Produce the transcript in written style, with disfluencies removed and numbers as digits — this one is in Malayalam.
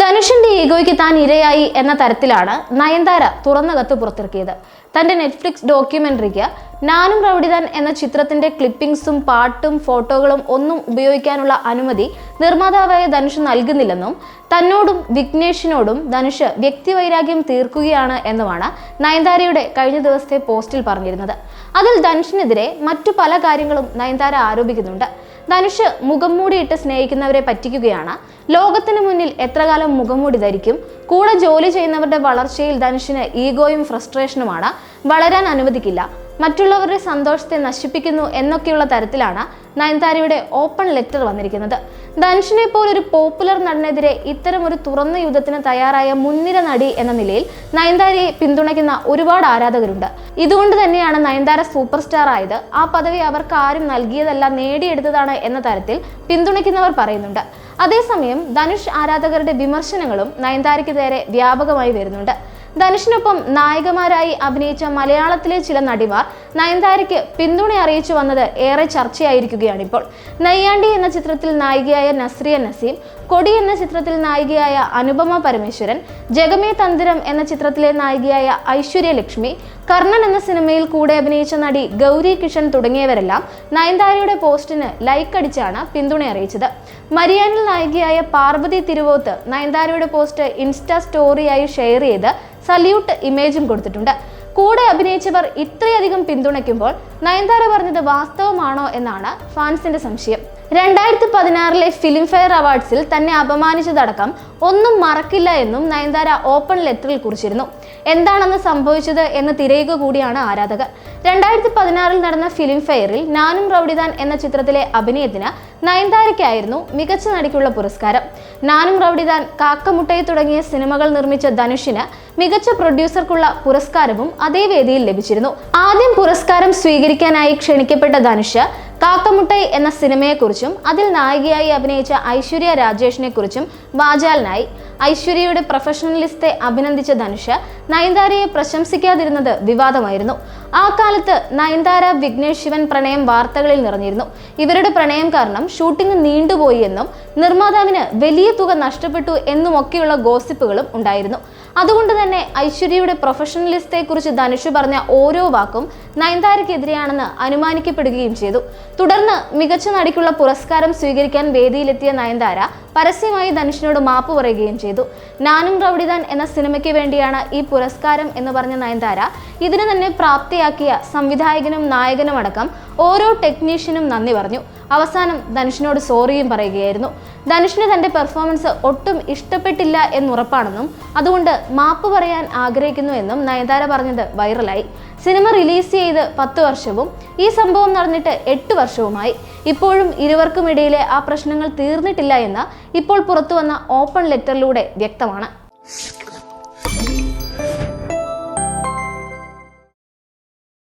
ധനുഷിന്റെ ഈഗോയ്ക്ക് താൻ ഇരയായി എന്ന തരത്തിലാണ് നയൻതാര തുറന്ന കത്ത് പുറത്തിറക്കിയത്. തന്റെ നെറ്റ്ഫ്ലിക്സ് ഡോക്യുമെന്ററിക്ക് നാനും റൗഡിതാൻ എന്ന ചിത്രത്തിന്റെ ക്ലിപ്പിംഗ്സും പാട്ടും ഫോട്ടോകളും ഒന്നും ഉപയോഗിക്കാനുള്ള അനുമതി നിർമ്മാതാവായ ധനുഷ് നൽകുന്നില്ലെന്നും തന്നോടും വിഘ്നേഷിനോടും ധനുഷ് വ്യക്തിവൈരാഗ്യം തീർക്കുകയാണ് എന്നുമാണ് നയൻതാരയുടെ കഴിഞ്ഞ ദിവസത്തെ പോസ്റ്റിൽ പറഞ്ഞിരുന്നത്. അതിൽ ധനുഷിനെതിരെ മറ്റു പല കാര്യങ്ങളും നയൻതാര ആരോപിക്കുന്നുണ്ട്. ധനുഷ് മുഖംമൂടിയിട്ട് സ്നേഹിക്കുന്നവരെ പറ്റിക്കുകയാണ്, ലോകത്തിന് മുന്നിൽ എത്രകാലം മുഖംമൂടി ധരിക്കും, കൂടെ ജോലി ചെയ്യുന്നവരുടെ വളർച്ചയിൽ ധനുഷിന് ഈഗോയും ഫ്രസ്ട്രേഷനുമാണ്, വളരാൻ അനുവദിക്കില്ല, മറ്റുള്ളവരുടെ സന്തോഷത്തെ നശിപ്പിക്കുന്നു എന്നൊക്കെയുള്ള തരത്തിലാണ് നയൻതാരയുടെ ഓപ്പൺ ലെറ്റർ വന്നിരിക്കുന്നത്. ധനുഷിനെ പോലൊരു പോപ്പുലർ നടനെതിരെ ഇത്തരം ഒരു തുറന്ന യുദ്ധത്തിന് തയ്യാറായ മുൻനിര നടി എന്ന നിലയിൽ നയൻതാരയെ പിന്തുണയ്ക്കുന്ന ഒരുപാട് ആരാധകരുണ്ട്. ഇതുകൊണ്ട് തന്നെയാണ് നയൻതാര സൂപ്പർ സ്റ്റാർ ആയത്. ആ പദവി അവർക്ക് ആരും നൽകിയതല്ല, നേടിയെടുത്തതാണ് എന്ന തരത്തിൽ പിന്തുണയ്ക്കുന്നവർ പറയുന്നുണ്ട്. അതേസമയം ധനുഷ് ആരാധകരുടെ വിമർശനങ്ങളും നയൻതാരയ്ക്ക് നേരെ വ്യാപകമായി വരുന്നുണ്ട്. ധനുഷിനൊപ്പം നായികമാരായി അഭിനയിച്ച മലയാളത്തിലെ ചില നടിമാർ നയൻതാരയ്ക്ക് പിന്തുണ അറിയിച്ചു വന്നത് ഏറെ ചർച്ചയായിരിക്കുകയാണിപ്പോൾ. നയ്യാണ്ടി എന്ന ചിത്രത്തിൽ നായികയായ നസ്രിയ നസീം, കൊടി എന്ന ചിത്രത്തിൽ നായികയായ അനുപമ പരമേശ്വരൻ, ജഗമേ തന്തിരം എന്ന ചിത്രത്തിലെ നായികയായ ഐശ്വര്യ ലക്ഷ്മി, കർണൻ എന്ന സിനിമയിൽ കൂടെ അഭിനയിച്ച നടി ഗൗരി കിഷൻ തുടങ്ങിയവരെല്ലാം നയൻതാരയുടെ പോസ്റ്റിന് ലൈക്ക് അടിച്ചാണ് പിന്തുണ അറിയിച്ചത്. മരിയാനിൽ നായികയായ പാർവതി തിരുവോത്ത് നയൻതാരയുടെ പോസ്റ്റ് ഇൻസ്റ്റാ സ്റ്റോറിയായി ഷെയർ ചെയ്ത് സല്യൂട്ട് ഇമേജും കൊടുത്തിട്ടുണ്ട്. കൂടെ അഭിനയിച്ചവർ ഇത്രയധികം പിന്തുണയ്ക്കുമ്പോൾ നയൻതാര പറഞ്ഞത് വാസ്തവമാണോ എന്നാണ് ഫാൻസിന്റെ സംശയം. 2016 ഫിലിം ഫെയർ അവാർഡ്സിൽ തന്നെ അപമാനിച്ചതടക്കം ഒന്നും മറക്കില്ല എന്നും നയൻതാര ഓപ്പൺ ലെറ്ററിൽ കുറിച്ചിരുന്നു. എന്താണെന്ന് സംഭവിച്ചത് എന്ന് തിരയുക കൂടിയാണ് ആരാധകർ. 2016 നടന്ന ഫിലിം ഫെയറിൽ നാനും റൗഡിതാൻ എന്ന ചിത്രത്തിലെ അഭിനയത്തിന് നയൻതാരയ്ക്കായിരുന്നു മികച്ച നടിക്കുള്ള പുരസ്കാരം. നാനും റൗഡിതാൻ, കാക്കമുട്ടൈ തുടങ്ങിയ സിനിമകൾ നിർമ്മിച്ച ധനുഷിന് മികച്ച പ്രൊഡ്യൂസർക്കുള്ള പുരസ്കാരവും അതേ വേദിയിൽ ലഭിച്ചിരുന്നു. ആദ്യം പുരസ്കാരം സ്വീകരിക്കാനായി ക്ഷണിക്കപ്പെട്ട ധനുഷ് കാക്കമുട്ടൈ എന്ന സിനിമയെക്കുറിച്ചും അതിൽ നായികയായി അഭിനയിച്ച ഐശ്വര്യ രാജേഷിനെ കുറിച്ചും വാചാലനായി. ഐശ്വര്യയുടെ പ്രൊഫഷണലിസത്തെ അഭിനന്ദിച്ച ധനുഷ് നയൻതാരയെ പ്രശംസിക്കാതിരുന്നത് വിവാദമായിരുന്നു. ആ കാലത്ത് നയൻതാര വിഘ്നേഷ് ശിവൻ പ്രണയം വാർത്തകളിൽ നിറഞ്ഞിരുന്നു. ഇവരുടെ പ്രണയം കാരണം ഷൂട്ടിംഗ് നീണ്ടുപോയി എന്നും നിർമ്മാതാവിന് വലിയ തുക നഷ്ടപ്പെട്ടു എന്നുമൊക്കെയുള്ള ഗോസിപ്പുകളും ഉണ്ടായിരുന്നു. അതുകൊണ്ട് തന്നെ ഐശ്വര്യയുടെ പ്രൊഫഷണലിസത്തെ കുറിച്ച് ധനുഷ് പറഞ്ഞ ഓരോ വാക്കും നയൻതാരയ്ക്കെതിരെയാണെന്ന് അനുമാനിക്കപ്പെടുകയും ചെയ്തു. തുടർന്ന് മികച്ച നടിക്കുള്ള പുരസ്കാരം സ്വീകരിക്കാൻ വേദിയിലെത്തിയ നയൻതാര പരസ്യമായി ധനുഷിനോട് മാപ്പ് പറയുകയും ചെയ്തു. നാനും റൗഡിതാൻ എന്ന സിനിമയ്ക്ക് വേണ്ടിയാണ് ഈ പുരസ്കാരം എന്ന് പറഞ്ഞ നയൻതാര ഇതിന് തന്നെ പ്രാപ്തിയാക്കിയ സംവിധായകനും നായകനും അടക്കം ഓരോ ടെക്നീഷ്യനും നന്ദി പറഞ്ഞു. അവസാനം ധനുഷിനോട് സോറിയും പറയുകയായിരുന്നു. ധനുഷിന് തന്റെ പെർഫോമൻസ് ഒട്ടും ഇഷ്ടപ്പെട്ടില്ല എന്നുറപ്പാണെന്നും അതുകൊണ്ട് മാപ്പ് പറയാൻ ആഗ്രഹിക്കുന്നു എന്നും നയൻതാര പറഞ്ഞത് വൈറലായി. സിനിമ റിലീസ് ചെയ്ത് 10 വർഷവും ഈ സംഭവം നടന്നിട്ട് 8 വർഷവുമായി. ഇപ്പോഴും ഇരുവർക്കും ഇടയിലെ ആ പ്രശ്നങ്ങൾ തീർന്നിട്ടില്ല എന്ന് ഇപ്പോൾ പുറത്തുവന്ന ഓപ്പൺ ലെറ്ററിലൂടെ വ്യക്തമാണ്.